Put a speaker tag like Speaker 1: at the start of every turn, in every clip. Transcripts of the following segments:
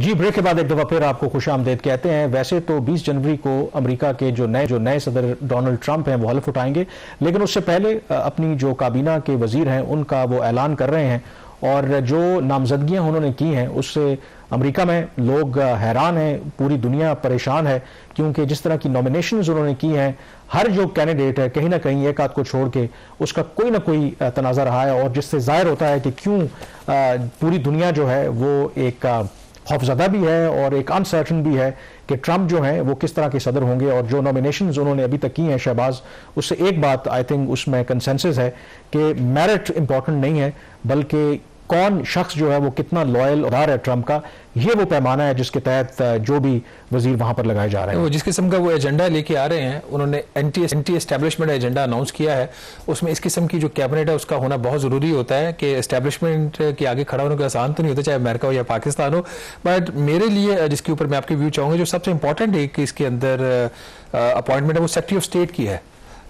Speaker 1: जी, break के बाद एक दफ़ा फिर आपको खुशामदीद कहते हैं। वैसे तो 20 जनवरी को अमेरिका के जो नए सदर डोनाल्ड ट्रंप हैं वो हल्फ उठाएंगे, लेकिन उससे पहले अपनी जो काबीना के वजीर हैं उनका वो ऐलान कर रहे हैं और जो नामजदगियां उन्होंने की हैं उससे अमेरिका में लोग हैरान हैं, पूरी दुनिया परेशान है, क्योंकि जिस तरह की नॉमिनेशंस उन्होंने की हैं, हर जो कैंडिडेट है कहीं ना कहीं एक आध को छोड़ के उसका कोई ना कोई तनाज़ा रहा है, और जिससे जाहिर होता है कि क्यों पूरी दुनिया जो है वो एक खौफजदा भी है और एक अनसर्टन भी है कि ट्रंप जो है वो किस तरह के सदर होंगे। और जो नॉमिनेशंस उन्होंने अभी तक की हैं शहबाज, उससे एक बात आई थिंक उसमें कंसेंसस है कि मेरिट इंपॉर्टेंट नहीं है, बल्कि कौन शख्स जो है वो कितना लॉयल उदार है ट्रंप का, ये वो पैमाना है जिसके तहत जो भी वजीर वहां पर लगाए जा रहे हैं।
Speaker 2: वो जिस किस्म का वो एजेंडा लेके आ रहे हैं, उन्होंने एंटी एस्टेब्लिशमेंट एजेंडा अनाउंस किया है, उसमें इस किस्म की जो कैबिनेट है उसका होना बहुत जरूरी होता है कि एस्टेब्लिशमेंट के आगे खड़ा होने का आसान तो नहीं होता, चाहे अमेरिका हो या पाकिस्तान हो। बट मेरे लिए जिसके ऊपर मैं आपके व्यू चाहूंगा, जो सबसे इंपॉर्टेंट है कि इसके अंदर अपॉइंटमेंट है वो सेक्रेटरी ऑफ स्टेट की है,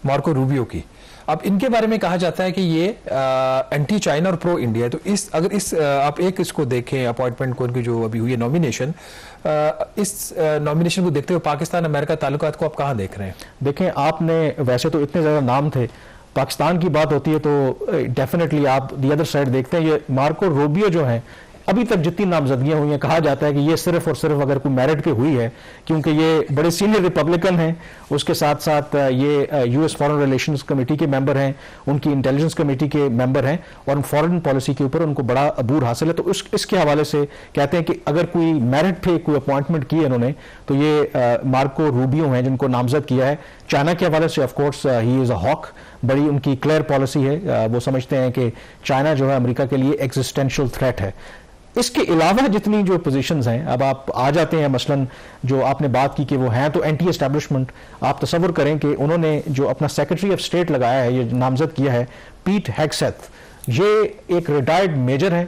Speaker 2: मार्को रूबियो की। अब इनके बारे में कहा जाता है कि ये एंटी चाइना और प्रो इंडिया है। तो अगर आप एक इसको देखें अपॉइंटमेंट को, उनकी जो अभी हुई है नॉमिनेशन, इस नॉमिनेशन को देखते हुए पाकिस्तान अमेरिका ताल्लुकात को आप कहाँ देख रहे हैं?
Speaker 1: देखें, आपने वैसे तो इतने ज़्यादा नाम थे, पाकिस्तान की बात होती है तो डेफिनेटली आप दी अदर साइड देखते हैं। ये मार्को रूबियो जो है, अभी तक जितनी नामजदगियां हुई हैं, कहा जाता है कि ये सिर्फ और सिर्फ अगर कोई मेरिट पे हुई है, क्योंकि ये बड़े सीनियर रिपब्लिकन हैं, उसके साथ साथ ये यूएस फॉरेन रिलेशंस कमेटी के मेंबर हैं, उनकी इंटेलिजेंस कमेटी के मेंबर हैं, और फॉरेन पॉलिसी के ऊपर उनको बड़ा अबूर हासिल है। तो इसके हवाले से कहते हैं कि अगर कोई मेरिट पे कोई अपॉइंटमेंट की है इन्होंने, तो ये मार्को रूबियो हैं जिनको नामजद किया है। चाइना के हवाले से of course he is a hawk, बड़ी उनकी क्लियर पॉलिसी है, वो समझते हैं कि चाइना जो है अमेरिका के लिए एग्जिस्टेंशियल थ्रेट है। इसके अलावा जितनी जो पोजीशंस हैं, अब आप आ जाते हैं मसलन जो आपने बात की कि वो हैं तो एंटी एस्टैब्लिशमेंट। आप तसव्वुर करें कि उन्होंने जो अपना सेक्रेटरी ऑफ स्टेट लगाया है, ये नामजद किया है पीट हेग्सेथ, ये एक रिटायर्ड मेजर है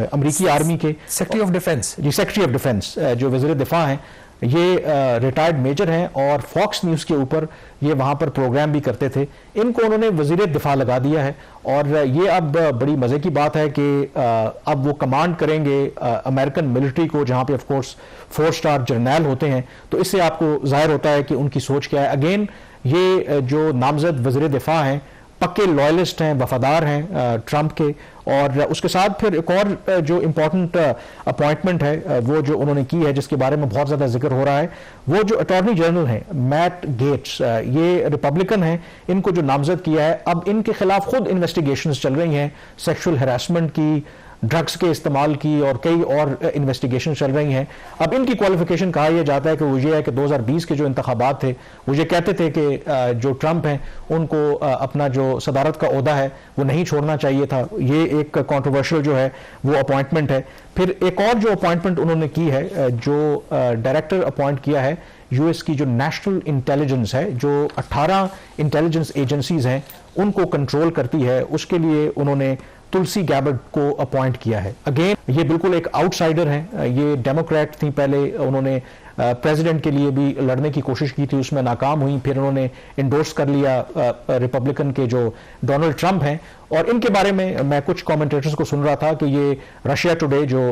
Speaker 1: अमेरिकी आर्मी के,
Speaker 2: secretary of defence,
Speaker 1: ji secretary of defence जो वज़ीर दिफा हैं, ये रिटायर्ड मेजर हैं और फॉक्स न्यूज़ के ऊपर ये वहाँ पर प्रोग्राम भी करते थे। इनको उन्होंने वज़ीर दिफा लगा दिया है, और ये अब बड़ी मज़े की बात है कि अब वो कमांड करेंगे अमेरिकन मिलिट्री को, जहाँ पे ऑफ कोर्स 4 स्टार जर्नैल होते हैं। तो इससे आपको जाहिर होता है कि उनकी सोच क्या है। अगेन ये जो नामजद वज़ीर दिफा हैं पक्के लॉयलिस्ट हैं, वफादार हैं ट्रंप के। और उसके साथ फिर एक और जो इम्पोर्टेंट अपॉइंटमेंट है वो जो उन्होंने की है, जिसके बारे में बहुत ज़्यादा जिक्र हो रहा है, वो जो अटॉर्नी जनरल हैं मैट गेट्स, ये रिपब्लिकन हैं, इनको जो नामजद किया है। अब इनके खिलाफ खुद इन्वेस्टिगेशंस चल रही हैं, सेक्सुअल हैरेसमेंट की, ड्रग्स के इस्तेमाल की, और कई और इन्वेस्टिगेशन चल रही हैं। अब इनकी क्वालिफिकेशन कहा यह जाता है कि वो ये है कि 2020 के जो इंतखाबात थे वो ये कहते थे कि जो ट्रंप हैं उनको अपना जो सदारत का ओहदा है वो नहीं छोड़ना चाहिए था। ये एक कंट्रोवर्शियल जो है वो अपॉइंटमेंट है। फिर एक और जो अपॉइंटमेंट उन्होंने की है, जो डायरेक्टर अपॉइंट किया है यूएस की जो नेशनल इंटेलिजेंस है, जो 18 इंटेलिजेंस एजेंसीज हैं उनको कंट्रोल करती है, उसके लिए उन्होंने तुलसी गैबर्ड को अपॉइंट किया है। अगेन ये बिल्कुल एक आउटसाइडर हैं, ये डेमोक्रेट थी पहले, उन्होंने प्रेसिडेंट के लिए भी लड़ने की कोशिश की थी, उसमें नाकाम हुई, फिर उन्होंने इंडोर्स कर लिया रिपब्लिकन के जो डोनाल्ड ट्रंप हैं। और इनके बारे में मैं कुछ कमेंटेटर्स को सुन रहा था कि ये रशिया टुडे जो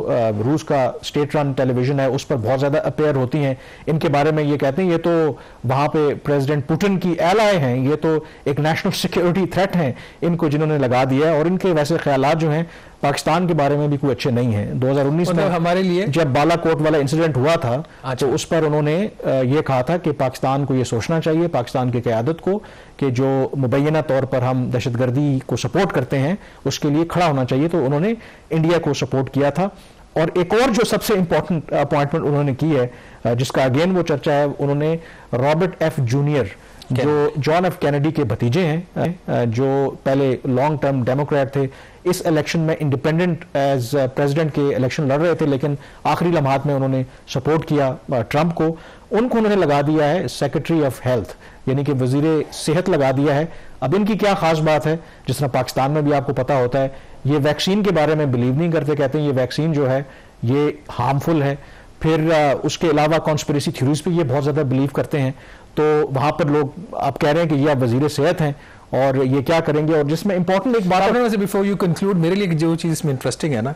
Speaker 1: रूस का स्टेट रन टेलीविजन है उस पर बहुत ज़्यादा अपेयर होती हैं। इनके बारे में ये कहते हैं ये तो वहाँ पे प्रेसिडेंट पुतिन की एलाय हैं, ये तो एक नेशनल सिक्योरिटी थ्रेट हैं इनको जिन्होंने लगा दिया है। और इनके वैसे ख्यालात जो हैं पाकिस्तान के बारे में भी कोई अच्छे नहीं हैं। 2019 में
Speaker 2: हमारे लिए जब
Speaker 1: बालाकोट वाला इंसिडेंट हुआ था तो उस पर उन्होंने ये कहा था कि पाकिस्तान को ये सोचना चाहिए, पाकिस्तान की क़यादत को, कि जो मुबैना तौर पर हम दहशतगर्दी को सपोर्ट करते हैं उसके लिए खड़ा होना चाहिए। तो उन्होंने इंडिया को सपोर्ट किया था। और एक और जो सबसे इंपॉर्टेंट अपॉइंटमेंट उन्होंने की है, जिसका अगेन वो चर्चा है, उन्होंने रॉबर्ट एफ जूनियर जो जॉन एफ कैनेडी के भतीजे हैं, जो पहले लॉन्ग टर्म डेमोक्रेट थे, इस इलेक्शन में इंडिपेंडेंट एज प्रेसिडेंट के इलेक्शन लड़ रहे थे, लेकिन आखिरी लम्हात में उन्होंने सपोर्ट किया ट्रंप को। उनको उन्होंने लगा दिया है सेक्रेटरी ऑफ हेल्थ, यानी कि वजीर सेहत लगा दिया है। अब इनकी क्या खास बात है, जिस तरह पाकिस्तान में भी आपको पता होता है, ये वैक्सीन के बारे में बिलीव नहीं करते, कहते हैं ये वैक्सीन जो है ये हार्मफुल है। फिर उसके अलावा कॉन्स्पिरेसी थ्योरीज पे ये बहुत ज़्यादा बिलीव करते हैं। तो वहाँ पर लोग आप कह रहे हैं कि ये आप वजीर सेहत हैं और ये क्या करेंगे। और जिसमें इंपॉर्टेंट एक बात,
Speaker 2: बिफोर यू कंक्लूड, मेरे लिए जो चीज़ इसमें इंटरेस्टिंग है ना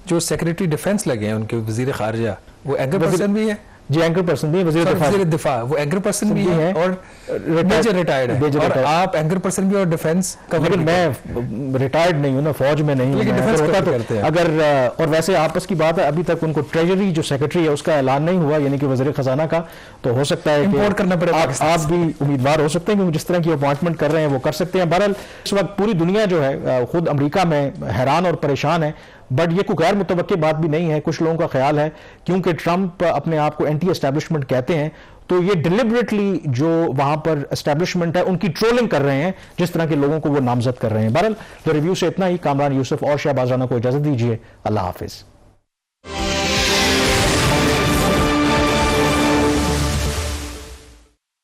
Speaker 2: जो सेक्रेटरी डिफेंस लगे हैं उनके वजीर खारजा, वो एंकर पर्सन भी है
Speaker 1: जी, एंकर पर्सन भी
Speaker 2: वजीर दिफा, वो एंकर पर्सन भी है और मेजर रिटायर्ड है, और आप एंकर पर्सन भी और डिफेंस का।
Speaker 1: लेकिन मैं रिटायर्ड नहीं हूँ ना, फौज में नहीं हूँ,
Speaker 2: लेकिन डिफेंस होता तो करते हैं
Speaker 1: अगर और वैसे आपस की बात है, अभी तक उनको ट्रेजरी जो सेक्रेटरी है उसका ऐलान नहीं हुआ, यानी कि वजीर खजाना का, तो हो सकता है
Speaker 2: इंपोर्ट करना पड़े।
Speaker 1: आप भी उम्मीदवार हो सकते हैं कि जिस तरह की अपॉइंटमेंट कर रहे हैं वो कर सकते हैं। बहरहाल इस वक्त पूरी दुनिया जो है खुद अमेरिका में हैरान और परेशान है, बट ये कोई गैर मुतवक्की बात भी नहीं है। कुछ लोगों का ख्याल है क्योंकि ट्रंप अपने आप को एंटी एस्टैब्लिशमेंट कहते हैं, तो ये डिलिबरेटली जो वहां पर एस्टैब्लिशमेंट है उनकी ट्रोलिंग कर रहे हैं, जिस तरह के लोगों को वो नामजद कर रहे हैं। बहरहाल रिव्यू से इतना ही। कामरान यूसुफ और शहबाज राना को इजाजत दीजिए। अल्लाह हाफिज।